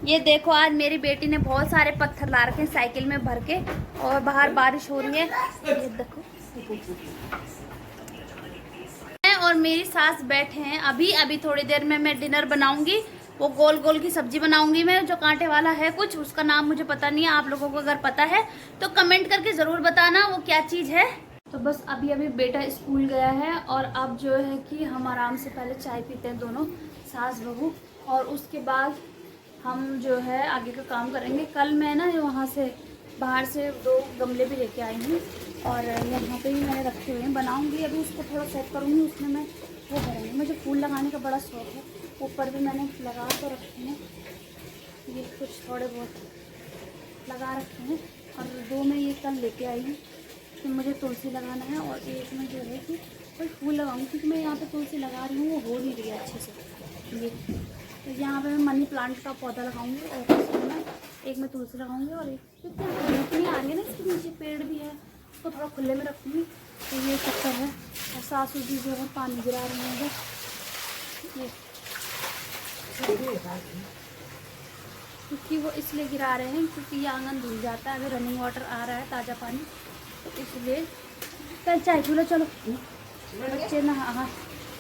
ये देखो आज मेरी बेटी ने बहुत सारे पत्थर ला रखे हैं साइकिल में भर के, और बाहर बारिश हो रही है। ये देखो और मेरी सास बैठे हैं। अभी अभी थोड़ी देर में मैं डिनर बनाऊंगी। वो गोल गोल की सब्जी बनाऊंगी मैं, जो कांटे वाला है कुछ, उसका नाम मुझे पता नहीं है। आप लोगों को अगर पता है तो कमेंट करके ज़रूर बताना वो क्या चीज़ है। तो बस अभी अभी बेटा स्कूल गया है और अब जो है कि हम आराम से पहले चाय पीते हैं दोनों सास बहू, और उसके बाद हम जो है आगे का काम करेंगे। कल मैं ना वहाँ से बाहर से 2 गमले भी लेके आई हूँ और यहाँ पे ही मैंने रखे हुए हैं। बनाऊँगी अभी उसको थोड़ा सेट करूँगी, उसमें मैं वो करूँगी। मुझे फूल लगाने का बड़ा शौक है। ऊपर भी मैंने लगा तो रखे हैं, ये कुछ थोड़े बहुत लगा रखे हैं, और 2 में ये कल लेके आई हूँ। तो मुझे तुलसी लगाना है और एक में जो है कि कोई फूल लगाऊंगी, क्योंकि मैं यहाँ पे तुलसी लगा रही हूँ वो हो नहीं रही है अच्छे से। ये तो यहाँ पे मैं मनी प्लांट का पौधा लगाऊंगी और इसमें मैं एक में तुलसी लगाऊंगी, और एक धूप नहीं आ रही है ना, इसके नीचे पेड़ भी है, उसको थोड़ा खुले में रखूँगी। तो ये चक्कर है। और सासू जी जो है पानी गिरा रहे हैं ये, क्योंकि वो इसलिए गिरा रहे हैं क्योंकि ये आंगन धुल जाता है। अगर रनिंग वाटर आ रहा है ताज़ा पानी, तो इसलिए। कल चाय चूल्हा चलो बच्चे ना। हाँ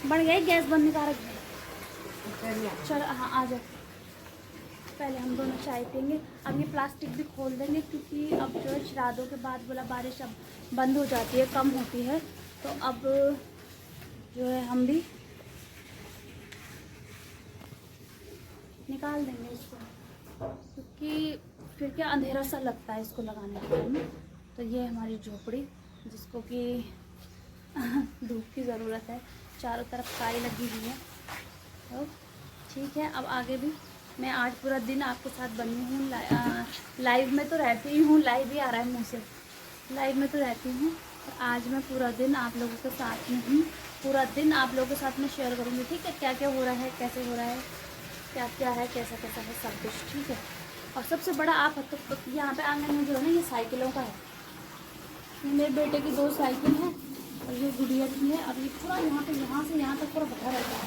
बढ़ गई, गैस बंद निकाल रख। चलो हाँ आ जाओ, पहले हम दोनों चाय पियेंगे। अब ये प्लास्टिक भी खोल देंगे, क्योंकि अब जो है श्राद्धों के बाद बोला बारिश अब बंद हो जाती है, कम होती है। तो अब जो है हम भी निकाल देंगे इसको, क्योंकि फिर क्या अंधेरा सा लगता है इसको लगाने के टाइम में। तो ये हमारी झोपड़ी, जिसको कि धूप की ज़रूरत है, चारों तरफ काई लगी हुई है। तो ठीक है, अब आगे भी मैं आज पूरा दिन आपके साथ बनी हूँ। लाइव में तो रहती ही हूँ, लाइव ही आ रहा है मुँह से, लाइव में तो रहती हूँ। और आज मैं पूरा दिन आप लोगों के साथ में हूँ, पूरा दिन आप लोगों के साथ में शेयर करूँगी। ठीक है, क्या क्या हो रहा है, कैसे हो रहा है, क्या क्या है, कैसा कैसा है, सब कुछ। ठीक है। और सबसे बड़ा आप तो यहाँ पे आंगन में जो है ना, ये साइकिलों का है। ये मेरे बेटे की 2 साइकिल है और ये गुड़िया की है। अब ये पूरा यहाँ से यहाँ तक पूरा भरा रहता है।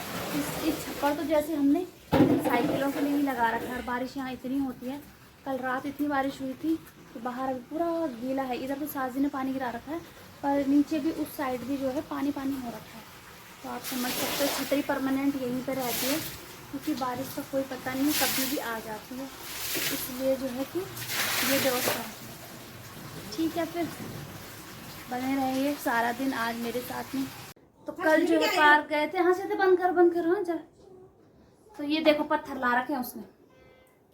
इस छप्पर तो जैसे हमने साइकिलों के लिए ही लगा रखा है। और बारिश यहाँ इतनी होती है, कल रात इतनी बारिश हुई थी कि बाहर अभी पूरा गीला है। इधर तो साजी ने पानी गिरा रखा है, पर नीचे भी उस साइड भी जो है पानी पानी हो रखा है। तो आप समझ सकते हो, छतरी परमानेंट यहीं पर रहती है, क्योंकि बारिश का कोई पता नहीं कभी भी आ जाती है। इसलिए जो है कि ये व्यवस्था है। ठीक है, फिर बने रहिए सारा दिन आज मेरे साथ में। तो कल जो है पार्क गए थे। हाँ से बंद कर हाँ चल। तो ये देखो पत्थर ला रखे हैं उसने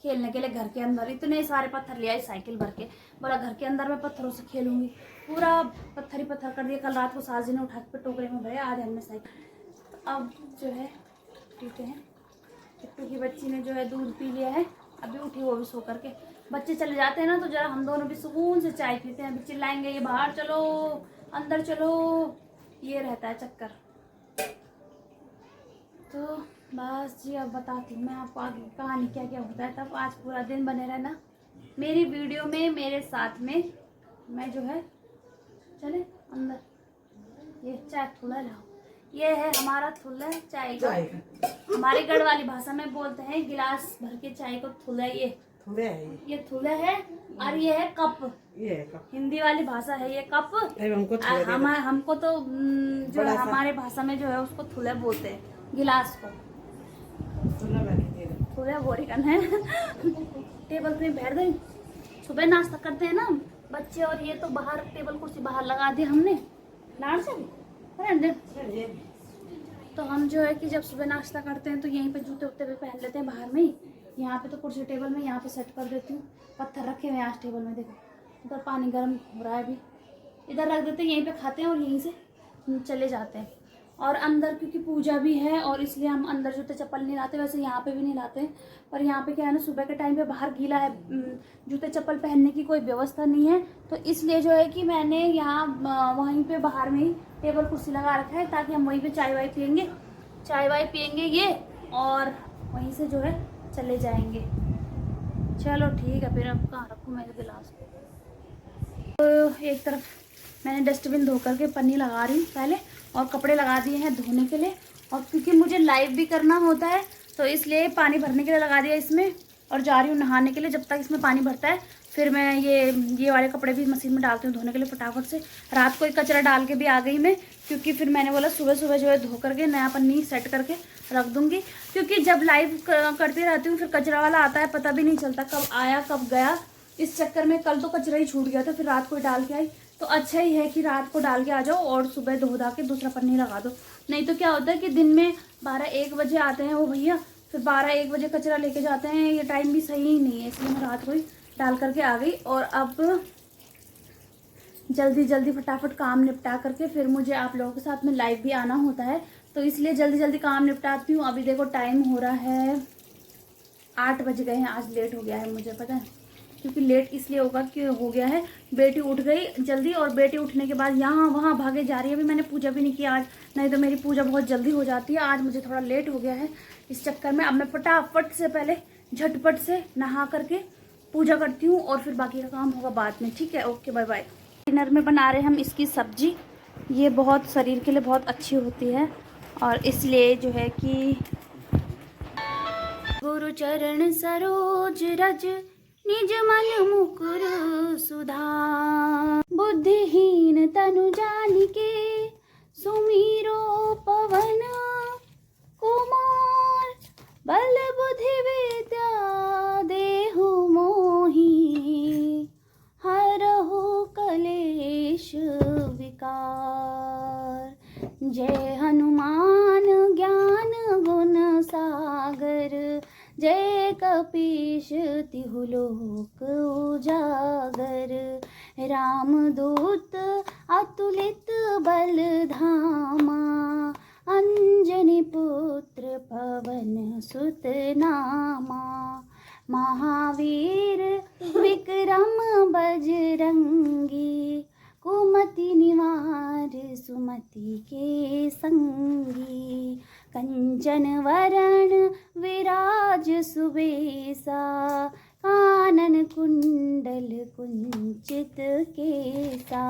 खेलने के लिए घर के अंदर। इतने सारे पत्थर ले आई साइकिल भर के, बोला घर के अंदर मैं पत्थरों से खेलूंगी। पूरा पत्थर ही पत्थर कर दिया। कल रात को साजी ने उठा के टोकरे में भरे, आज हमने साइकिल। तो अब जो है पीते हैं। किट्टू की बच्ची ने जो है दूध पी लिया है, अभी उठी वो भी सो करके। बच्चे चले जाते हैं ना तो जरा हम दोनों भी सुकून से चाय पीते हैं। अभी चिल्लाएंगे ये बाहर चलो, अंदर चलो, ये रहता है चक्कर। तो बस जी, अब बताती हूँ मैं आपको आगे कहानी क्या क्या होता है। तब आज पूरा दिन बने रहना मेरी वीडियो में मेरे साथ में। मैं जो है चले अंदर। ये चाय थुला लाओ, ये है हमारा थुला चाय का। हमारे गढ़ वाली भाषा में बोलते हैं गिलास भर के चाय को थुला। ये थुला है और ये है कप। हिंदी वाली भाषा है ये कप। हमको तो जो है हमारे भाषा में जो है उसको थुला बोलते हैं, गिलास को थुला बोरिकन है। टेबल पे बैठ गई, सुबह नाश्ता करते हैं ना बच्चे, और ये तो बाहर टेबल कुर्सी बाहर लगा दी हमने लाड़ से। तो हम जो है कि जब सुबह नाश्ता करते हैं तो यहीं पे जूते उते भी पहन लेते हैं बाहर में ही। यहाँ पे तो कुर्सी टेबल में यहाँ पे सेट कर देती हूँ। पत्थर रखे हुए हैं आज टेबल में, देखो इधर पानी गर्म हो रहा है अभी, इधर रख देते हैं, यहीं पे खाते हैं और यहीं से चले जाते हैं। और अंदर क्योंकि पूजा भी है और इसलिए हम अंदर जूते चप्पल नहीं लाते। वैसे यहाँ पे भी नहीं लाते हैं, पर यहाँ पे क्या है ना, सुबह के टाइम पे बाहर गीला है, जूते चप्पल पहनने की कोई व्यवस्था नहीं है। तो इसलिए जो है कि मैंने यहाँ वहीं पे बाहर में ही टेबल कुर्सी लगा रखा है, ताकि हम वहीं पे चाय वाय पियेंगे ये, और वहीं से जो है चले जाएंगे। चलो ठीक है, फिर अब कहाँ रखूँ मैं गिलास को। तो एक तरफ मैंने डस्टबिन धो करके पन्नी लगा रही हूँ पहले, और कपड़े लगा दिए हैं धोने के लिए। और क्योंकि मुझे लाइव भी करना होता है तो इसलिए पानी भरने के लिए लगा दिया इसमें। और जा रही हूँ नहाने के लिए। जब तक इसमें पानी भरता है फिर मैं ये वाले कपड़े भी मशीन में डालती हूँ धोने के लिए फटाफट से। रात को एक कचरा डाल के भी आ गई मैं, क्योंकि फिर मैंने बोला सुबह सुबह जो है धो करके नया पन्नी सेट करके रख दूँगी, क्योंकि जब लाइव करती रहती हूँ फिर कचरा वाला आता है, पता भी नहीं चलता कब आया कब गया। इस चक्कर में कल तो कचरा ही छूट गया था, फिर रात को डाल के आई। तो अच्छा ही है कि रात को डाल के आ जाओ और सुबह धो धा के दूसरा पन्नी लगा दो। नहीं तो क्या होता है कि दिन में 12-1 बजे आते हैं वो भैया, फिर 12-1 बजे कचरा लेके जाते हैं, ये टाइम भी सही ही नहीं है। इसलिए मैं रात को ही डाल करके आ गई। और अब जल्दी जल्दी फटाफट काम निपटा करके फिर मुझे आप लोगों के साथ में लाइव भी आना होता है, तो इसलिए जल्दी जल्दी काम निपटाती हूँ। अभी देखो टाइम हो रहा है 8 बज गए हैं। आज लेट हो गया है मुझे पता है, क्योंकि लेट इसलिए होगा कि हो गया है बेटी उठ गई जल्दी, और बेटी उठने के बाद यहाँ वहाँ भागे जा रही है। अभी मैंने पूजा भी नहीं की आज, नहीं तो मेरी पूजा बहुत जल्दी हो जाती है। आज मुझे थोड़ा लेट हो गया है, इस चक्कर में अब मैं फटाफट से पहले झटपट से नहा करके पूजा करती हूँ और फिर बाकी का काम होगा बाद में। ठीक है, ओके बाय बाय। डिनर में बना रहे हम इसकी सब्जी। ये बहुत शरीर के लिए बहुत अच्छी होती है, और इसलिए जो है कि गुरु चरण सरोज रज निज मन मुकुर सुधार। बुद्धिहीन तनु जानिके सुमीरो पवन कुमार। बल बुद्धि विद्या देहु मोहि हरहु कलेश विकार। जय हनुमान ज्ञान गुण सागर। जय कपीश तिहु लोक उजागर। रामदूत अतुलित बल धामा। अंजनी पुत्र पवन सुत नामा। महावीर विक्रम बजरंगी। कुमति निवार सुमति के संगी। कंचन वरण विराज सुबेसा। कानन कुंडल कुंचित केसा।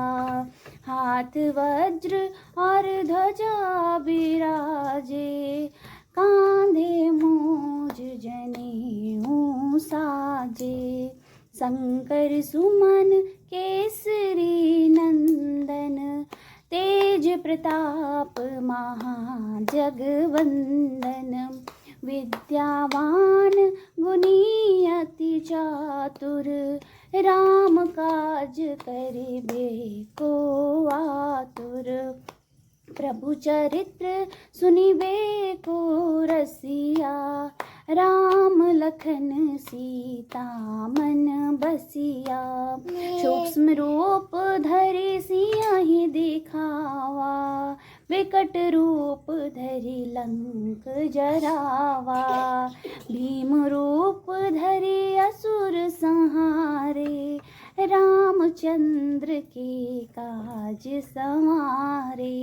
हाथ वज्र और ध्वजा बिराजे। कांधे मूज जनेऊ साजे। शंकर सुमन केसरी नंदन। तेज प्रताप महाजगवंदन। विद्यावान गुणी अति चातुर। राम काज करिबे को आतुर। प्रभु चरित्र सुनिबे को रसिया। राम लखन सीता मन बसिया। सूक्ष्म रूप धरि सियहि दिखावा। विकट रूप धरि लंक जरावा। भीम रूप धरि असुर संहारे। रामचंद्र के काज संवारे।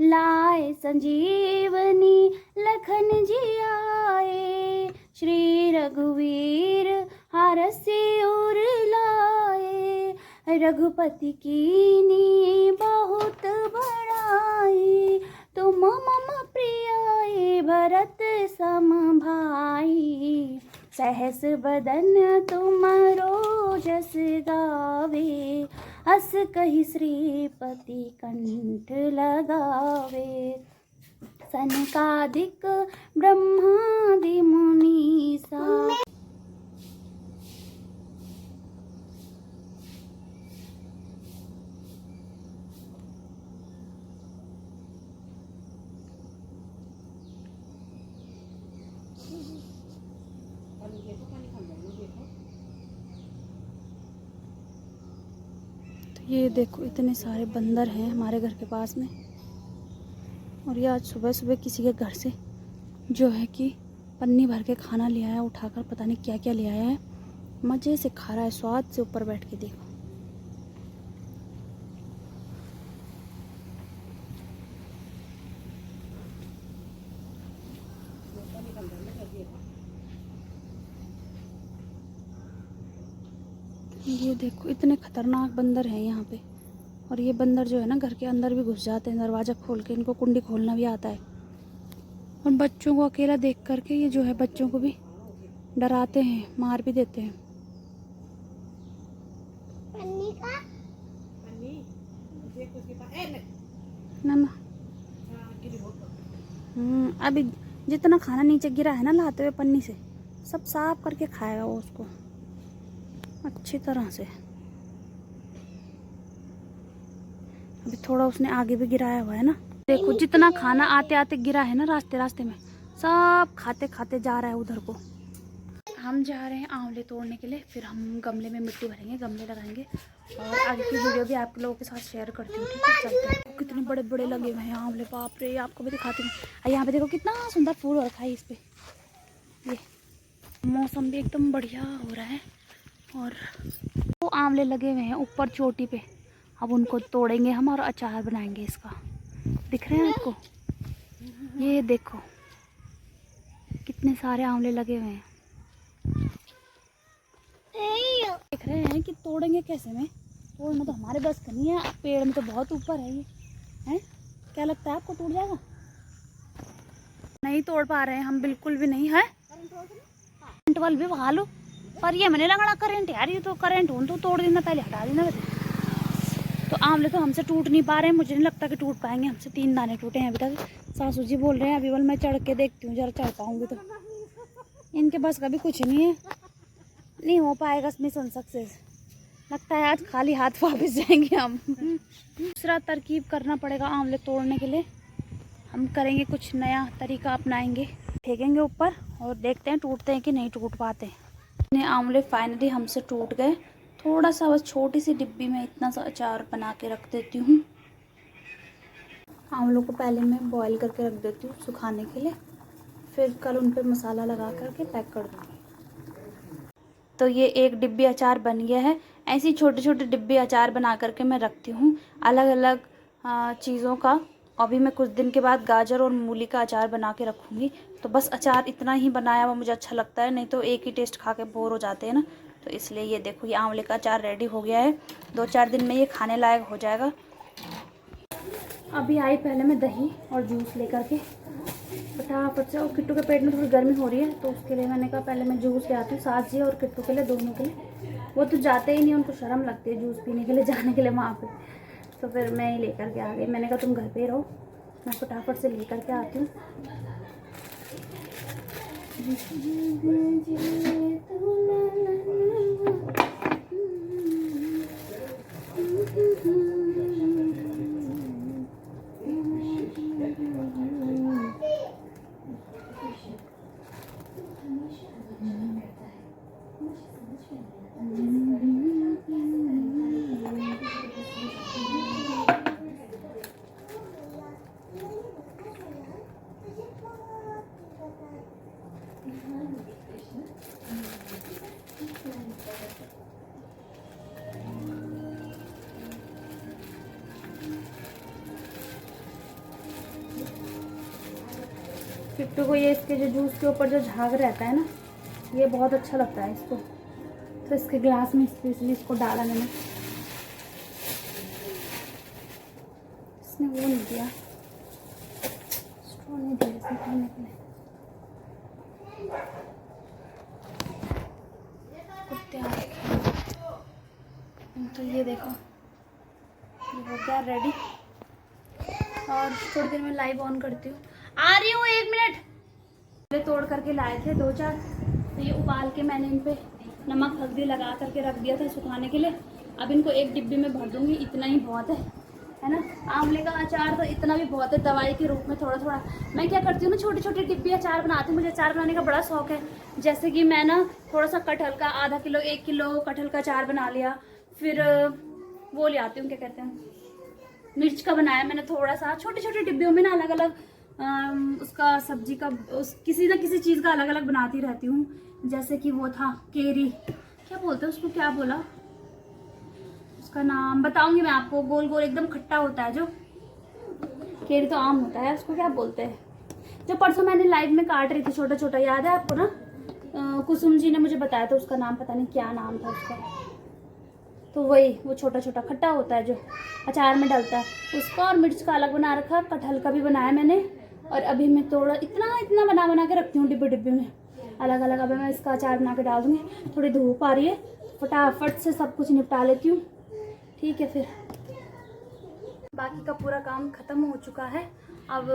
लाए संजीवनी लखन जियाए। श्री रघुवीर हरषि उर लाए। रघुपति कीनी बहुत बड़ाई। तुम मम प्रिय भरत सम भाई। सहस बदन तुमरो जस गावे। अस कहि श्रीपति कंठ लगावे। सनकादिक ब्रह्मादि मुनीसा। ये देखो इतने सारे बंदर हैं हमारे घर के पास में, और ये आज सुबह सुबह किसी के घर से जो है कि पन्नी भर के खाना ले आया उठाकर, पता नहीं क्या क्या ले आया है। मज़े से खा रहा है, स्वाद से ऊपर बैठ के देखो। ये देखो इतने खतरनाक बंदर हैं यहाँ पे, और ये बंदर जो है ना घर के अंदर भी घुस जाते हैं दरवाज़ा खोल के। इनको कुंडी खोलना भी आता है, और बच्चों को अकेला देख करके ये जो है बच्चों को भी डराते हैं, मार भी देते हैं। ना ना अभी जितना खाना नीचे गिरा है ना लाते हुए पन्नी से, सब साफ करके खाएगा वो उसको अच्छी तरह से। अभी थोड़ा उसने आगे भी गिराया हुआ है ना, देखो जितना खाना आते आते गिरा है ना रास्ते रास्ते में, सब खाते खाते जा रहा है उधर को। हम जा रहे हैं आंवले तोड़ने के लिए, फिर हम गमले में मिट्टी भरेंगे, गमले लगाएंगे और आगे की वीडियो भी आप लोगों के साथ शेयर करती हूँ। ठीक है, चलते हैं। कितने बड़े बड़े लगे हुए हैं आंवले, बाप रे, आपको भी दिखाती हूँ। यहाँ पे देखो कितना सुंदर फूल हो रखा है इस पे। ये मौसम भी एकदम बढ़िया हो रहा है और वो आंवले लगे हुए हैं ऊपर चोटी पे। अब उनको तोड़ेंगे हम और अचार बनाएंगे इसका। दिख रहे हैं आपको? ये देखो कितने सारे आंवले लगे हुए हैं। देख रहे हैं कि तोड़ेंगे कैसे में, तोड़ना तो हमारे बस का नहीं है, पेड़ में तो बहुत ऊपर है ये है। क्या लगता है आपको टूट जाएगा? नहीं तोड़ पा रहे हैं हम, बिल्कुल भी नहीं है। करंट वाल भी भगा लो, पर ये मैंने लगना करंट यार, ये तो करंट हो तो तोड़ देना, पहले हटा देना। तो आंवले तो हमसे टूट नहीं पा रहे हैं, मुझे नहीं लगता कि टूट पाएंगे हमसे। 3 दाने टूटे हैं अभी तक। सासू जी बोल रहे हैं अभी बोल मैं चढ़ के देखती हूँ, जरा चढ़ पाऊंगी तो। इनके बस का भी कुछ नहीं है, नहीं हो पाएगा मिशन सक्सेस। लगता है आज खाली हाथ वापस जाएंगे हम। दूसरा तरकीब करना पड़ेगा आंवले तोड़ने के लिए। हम करेंगे कुछ नया तरीका अपनाएंगे, फेंकेंगे ऊपर और देखते हैं टूटते हैं कि नहीं टूट पाते। इतने आंवले फाइनली हमसे टूट गए। थोड़ा सा बस छोटी सी डिब्बी में इतना सा अचार बना के रख देती हूँ। आंवलों को पहले मैं बॉईल करके रख देती हूँ सुखाने के लिए, फिर कल उन पर मसाला लगा करके पैक कर दूँगी। तो ये एक डिब्बी अचार बन गया है। ऐसी छोटे छोटे डिब्बी अचार बना करके मैं रखती हूँ अलग अलग चीज़ों का। अभी मैं कुछ दिन के बाद गाजर और मूली का अचार बना के रखूँगी। तो बस अचार इतना ही बनाया हुआ मुझे अच्छा लगता है, नहीं तो एक ही टेस्ट खा के बोर हो जाते हैं ना। तो इसलिए ये देखो ये आंवले का अचार रेडी हो गया है। 2-4 दिन में ये खाने लायक हो जाएगा। अभी आई पहले मैं दही और जूस लेकर के फटाफट से, और किट्टू के पेट में थोड़ी गर्मी हो रही है तो उसके लिए मैंने कहा पहले मैं जूस ले आती हूँ, सास जी और किट्टू के लिए, दोनों के लिए। वो तो जाते ही नहीं, उनको शर्म लगती है जूस पीने के लिए, जाने के लिए वहाँ पे। तो फिर मैं ही लेकर के आ गई। मैंने कहा तुम घर पे रहो, मैं फटाफट से लेकर के आती हूँ। किट्टू को ये इसके जो जूस के ऊपर जो झाग रहता है ना, ये बहुत अच्छा लगता है इसको। तो इसके ग्लास में स्पेशली इसको डाला मैंने। इसने वो नहीं दिया, स्ट्रॉ नहीं दिया इसने खाने के लिए। कुत्ते आ रखे। तो ये देखो ये हो गया रेडी। और थोड़ी देर में लाइव ऑन करती हूँ, आ रही हूँ 1 मिनट। तोड़ करके लाए थे 2-4, तो ये उबाल के मैंने इन पे नमक हल्दी लगा करके रख दिया था सुखाने के लिए। अब इनको एक डिब्बी में भर दूंगी, इतना ही बहुत है ना। आंवले का अचार तो इतना भी बहुत है, दवाई के रूप में थोड़ा थोड़ा। मैं क्या करती हूँ ना, छोटी छोटी डिब्बी अचार बनाती हूँ। मुझे अचार बनाने का बड़ा शौक है। जैसे कि मैं ना थोड़ा सा कटहल का आधा किलो 1 किलो कटहल का अचार बना लिया, फिर वो ले आती हूँ क्या कहते हैं मिर्च का बनाया मैंने थोड़ा सा। छोटी छोटी डिब्बियों में ना अलग अलग उसका सब्जी का किसी ना किसी चीज़ का अलग अलग बनाती रहती हूँ। जैसे कि वो था केरी, क्या बोलते हैं उसको, क्या बोला उसका नाम बताऊंगी मैं आपको। गोल गोल एकदम खट्टा होता है जो, केरी तो आम होता है, उसको क्या बोलते हैं। जो परसों मैंने लाइव में काट रही थी छोटा छोटा, याद है आपको ना? कुसुम जी ने मुझे बताया था उसका नाम, पता नहीं क्या नाम था उसका। तो वही वो छोटा छोटा खट्टा होता है जो अचार में डलता है, उसका। और मिर्च का अलग बना रखा, कटहल का भी बनाया मैंने। और अभी मैं थोड़ा इतना इतना बना बना के रखती हूँ डिब्बे डिब्बे में। अलग अलग। अब मैं इसका अचार बना के डाल दूँगी। थोड़ी धूप आ रही है, फटाफट से सब कुछ निपटा लेती हूँ। ठीक है, फिर बाकी का पूरा काम ख़त्म हो चुका है। अब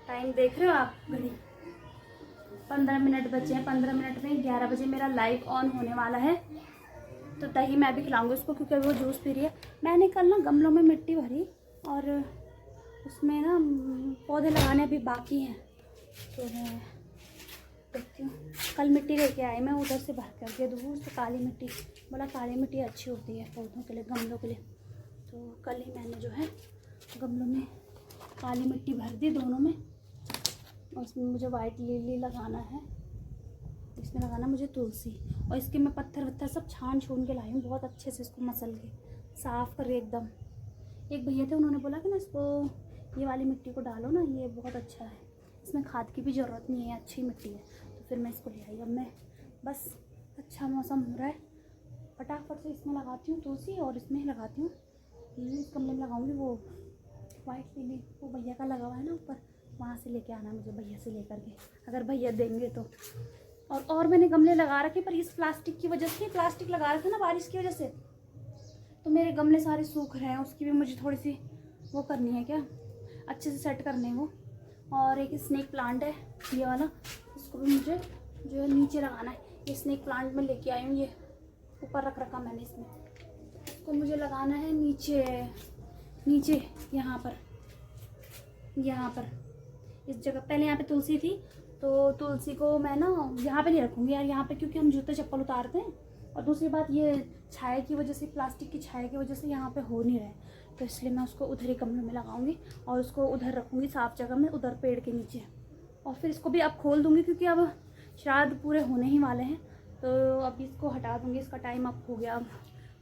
टाइम देख रहे हो आप, घड़ी 15 मिनट बचे हैं। 15 मिनट में 11 बजे मेरा लाइव ऑन होने वाला है। तो दही मैं भी खिलाऊंगी उसको, क्योंकि वो जूस पी रही है। मैंने कल ना गमलों में मिट्टी भरी और उसमें ना पौधे लगाने अभी बाकी हैं। तो मैं देखती हूँ, कल मिट्टी लेके आई मैं उधर से भर करके दूर से, काली मिट्टी। बोला काली मिट्टी अच्छी होती है पौधों के लिए, गमलों के लिए। तो कल ही मैंने जो है गमलों में काली मिट्टी भर दी दोनों में। और इसमें मुझे वाइट लिली लगाना है, इसमें लगाना मुझे तुलसी। और इसके मैं पत्थर वत्थर सब छान छून के लाई हूँ, बहुत अच्छे से इसको मसल के साफ़ कर एकदम। एक भैया थे, उन्होंने बोला कि ना इसको ये वाली मिट्टी को डालो ना, ये बहुत अच्छा है, इसमें खाद की भी ज़रूरत नहीं है, अच्छी मिट्टी है। तो फिर मैं इसको ले आई। अब मैं बस अच्छा मौसम हो रहा है, फटाफट से इसमें लगाती हूँ तुलसी और इसमें लगाती हूँ लिली। इस गमले में लगाऊंगी वो वाइट लिली, वो भैया का लगा हुआ है ना ऊपर, वहाँ से लेके आना मुझे, भैया से लेकर के, अगर भैया देंगे तो। और मैंने गमले लगा रखे, पर इस प्लास्टिक की वजह से, प्लास्टिक लगा रखे ना बारिश की वजह से, तो मेरे गमले सारे सूख रहे हैं। उसकी भी मुझे थोड़ी सी वो करनी है, क्या अच्छे से सेट करने हैं वो। और एक स्नेक प्लांट है ये वाला, इसको भी मुझे जो है नीचे लगाना है। ये स्नेक प्लांट में लेके आई हूँ, ये ऊपर रख रखा मैंने इसमें। इसको मुझे लगाना है नीचे नीचे, यहाँ पर इस जगह। पहले यहाँ पे तुलसी थी, तो तुलसी को मैं ना यहाँ पे नहीं रखूँगी यार, यहाँ पे, क्योंकि हम जूते चप्पल उतारते हैं। और दूसरी बात, ये छाया की वजह से, प्लास्टिक की छाया की वजह से यहाँ पे हो नहीं रहा है, तो इसलिए मैं उसको उधर ही गमलों में लगाऊंगी और उसको उधर रखूँगी साफ़ जगह में, उधर पेड़ के नीचे। और फिर इसको भी अब खोल दूँगी, क्योंकि अब श्राद्ध पूरे होने ही वाले हैं। तो अब इसको हटा दूँगी, इसका टाइम अब हो गया, अब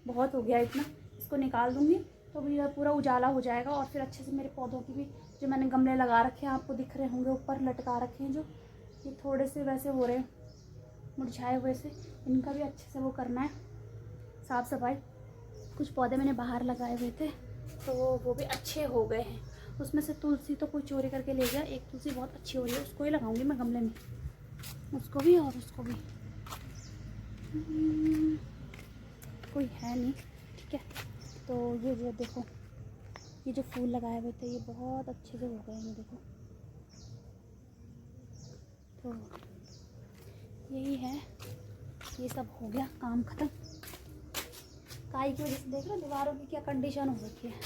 बहुत हो गया इतना। इसको निकाल दूँगी तो भी पूरा उजाला हो जाएगा। और फिर अच्छे से मेरे पौधों की भी, जो मैंने गमले लगा रखे हैं, आपको दिख रहे होंगे ऊपर लटका रखे हैं, जो ये थोड़े से वैसे हो रहे हैं मुरझाए हुए से, इनका भी अच्छे से वो करना है साफ़ सफाई। कुछ पौधे मैंने बाहर लगाए हुए थे, तो वो भी अच्छे हो गए हैं। उसमें से तुलसी तो कोई चोरी करके ले गया, एक तुलसी बहुत अच्छी हो रही है, उसको ही लगाऊंगी मैं गमले में, उसको भी और उसको भी। कोई है नहीं, ठीक है। तो ये देखो, ये जो फूल लगाए हुए थे ये बहुत अच्छे से हो गए हैं, देखो। तो यही है, ये सब हो गया, काम ख़त्म। काई की वजह से देख रहे हो दीवारों की क्या कंडीशन हो रखी है।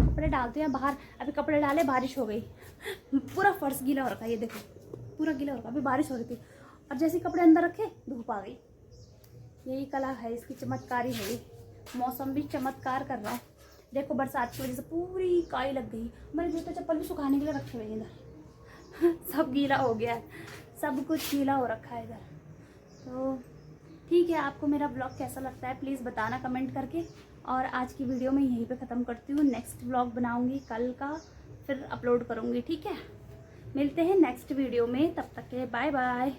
कपड़े डालते हैं बाहर, अभी कपड़े डाले बारिश हो गई, पूरा फर्श गीला हो रखा है, ये देखो पूरा गीला हो रखा। अभी बारिश हो रही थी और जैसे कपड़े अंदर रखे धूप आ गई। यही कला है इसकी, चमत्कारी है ये। मौसम भी चमत्कार कर रहा है। देखो बरसात की वजह से पूरी काई लग गई। मेरे जूते चप्पल भी सुखाने के लिए रखे हुए इधर सब गीला हो गया है, सब कुछ गीला हो रखा है इधर। तो ठीक है, आपको मेरा ब्लॉग कैसा लगता है प्लीज़ बताना कमेंट करके। और आज की वीडियो मैं यहीं पे ख़त्म करती हूँ। नेक्स्ट ब्लॉग बनाऊँगी कल का, फिर अपलोड करूँगी, ठीक है। मिलते हैं नेक्स्ट वीडियो में, तब तक के बाय बाय।